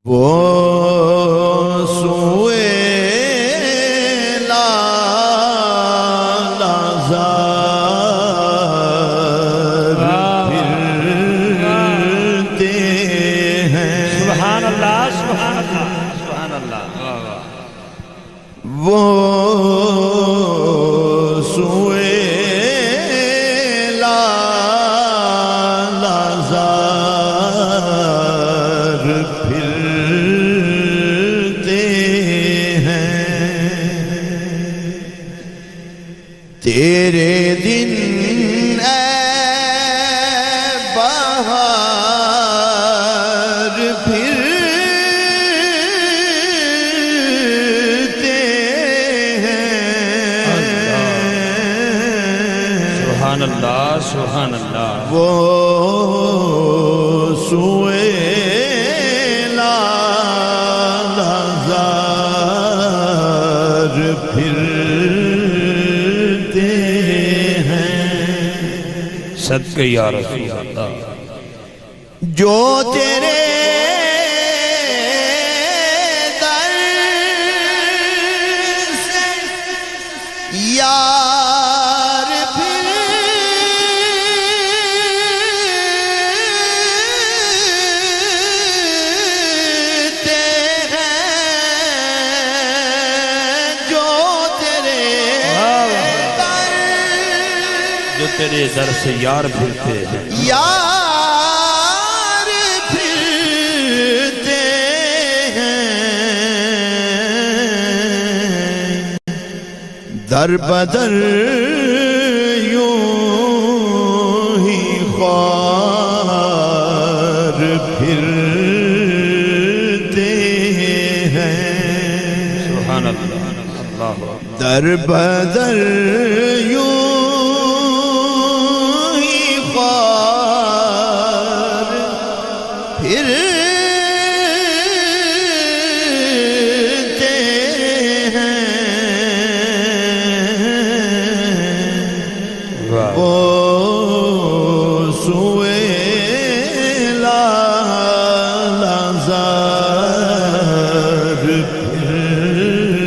वो सुए लाज़ार फिरते हैं। सुभान अल्लाह, सुभान अल्लाह, सुभान अल्लाह। वो सुए लाज़ार फिरते हैं। तेरे दिन बहार फिरते हैं। सुभान अल्लाह, सुभान अल्लाह। वो सुए लाज़ार फिरते हैं। सदके या रसूल अल्लाह। जो तेरे दर से यार फिरते हैं। जो तेरे दर जो तेरे दर से यार फिरते हैं। यार फिरते हैं। दर बदर यूं ही ख्वार फिरते हैं। सुभान अल्लाह, अल्लाह। दर बदर यूं ही ख्वार फिरते हैं। वाह। वो सुए लाज़ार फिरते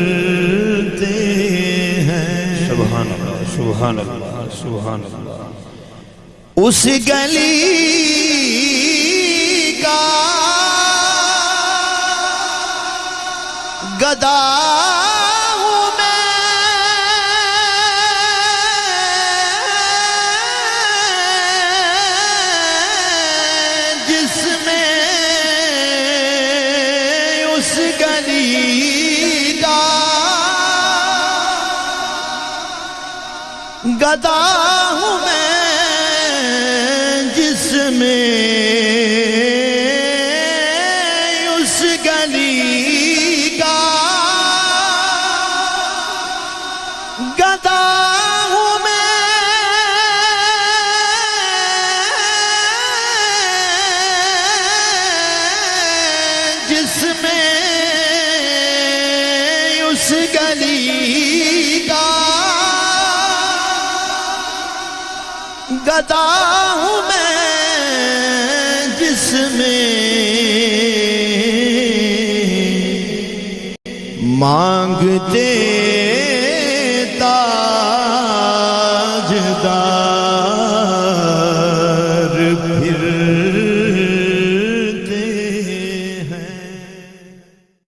हैं। सुभान अल्लाह, सुभान अल्लाह, सुभान अल्लाह। उस गली का गदा हूँ मैं, जिसमें उस गली का गदा हूँ मैं, जिसमें उस गली का गदा हूँ मैं। जिसमें उस गली का गदा हूँ मैं, जिसमें मांगते